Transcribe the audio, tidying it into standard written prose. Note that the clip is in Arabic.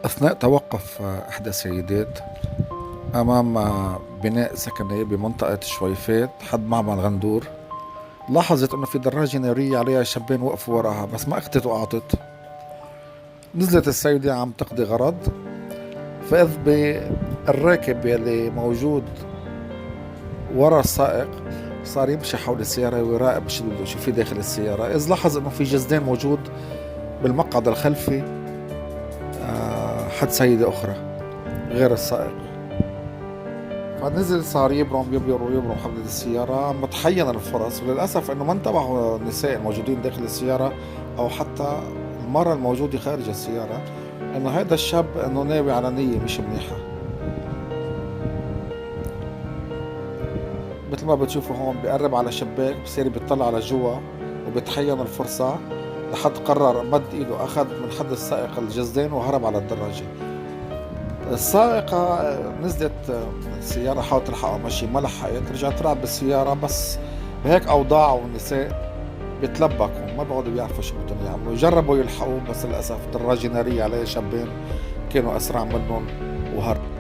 أثناء توقف إحدى السيدات أمام بناء سكني بمنطقة شويفات حد معبد غندور، لاحظت إنه في دراجة نارية عليها شابين وقفوا وراها بس ما أخدت وقعدت. نزلت السيدة عم تقضي غرض، فإذ بالراكب يلي موجود ورا السائق صار يمشي حول السيارة ويراقب شو في داخل السيارة، إذ لاحظ إنه في جزدان موجود بالمقعد الخلفي حد سيدة أخرى غير السائق. فنزل صار يبرم حول السيارة متحين الفرص، وللأسف إنه ما انتبهوا النساء الموجودين داخل السيارة أو حتى المرأة الموجودة خارج السيارة إنه هذا الشاب إنه ناوي على نية مش منيحة. مثل ما بتشوفوا هون بيقرب على شباك بصير بيطلع على جوا وبتحين الفرصة لحد قرر مد ايده اخذ من حد السائق الجزدين وهرب على الدراجة. السائقة نزلت من السيارة حاولت تلحقه مشي ما لحقت، رجعت تلعب بالسيارة بس بهيك أوضاع والنساء بيتلبكوا ما بيقعدوا بيعرفوا شو بدهم يعملوا، جربوا يلحقوه بس للأسف دراجة نارية عليها شابين كانوا أسرع منهم وهربوا.